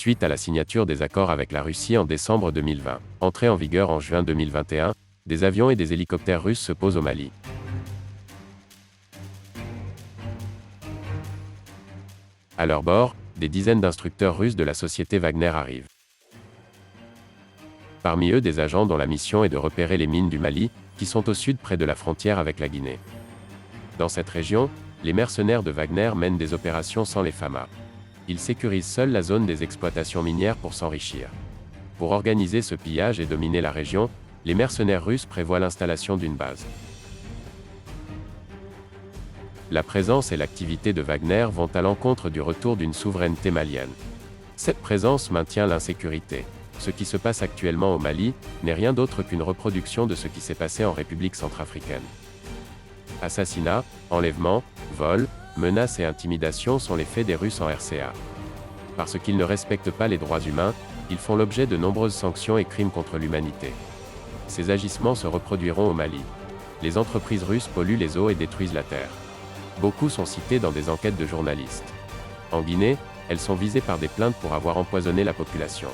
Suite à la signature des accords avec la Russie en décembre 2020, entrée en vigueur en juin 2021, des avions et des hélicoptères russes se posent au Mali. À leur bord, des dizaines d'instructeurs russes de la société Wagner arrivent. Parmi eux, des agents dont la mission est de repérer les mines du Mali, qui sont au sud près de la frontière avec la Guinée. Dans cette région, les mercenaires de Wagner mènent des opérations sans les FAMA. Ils sécurisent seuls la zone des exploitations minières pour s'enrichir. Pour organiser ce pillage et dominer la région, les mercenaires russes prévoient l'installation d'une base. La présence et l'activité de Wagner vont à l'encontre du retour d'une souveraineté malienne. Cette présence maintient l'insécurité. Ce qui se passe actuellement au Mali n'est rien d'autre qu'une reproduction de ce qui s'est passé en République centrafricaine. Assassinats, enlèvements, vols, menaces et intimidations sont les faits des Russes en RCA. Parce qu'ils ne respectent pas les droits humains, ils font l'objet de nombreuses sanctions et crimes contre l'humanité. Ces agissements se reproduiront au Mali. Les entreprises russes polluent les eaux et détruisent la terre. Beaucoup sont cités dans des enquêtes de journalistes. En Guinée, elles sont visées par des plaintes pour avoir empoisonné la population.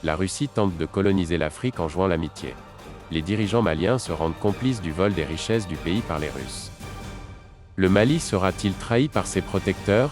La Russie tente de coloniser l'Afrique en jouant l'amitié. Les dirigeants maliens se rendent complices du vol des richesses du pays par les Russes. Le Mali sera-t-il trahi par ses protecteurs ?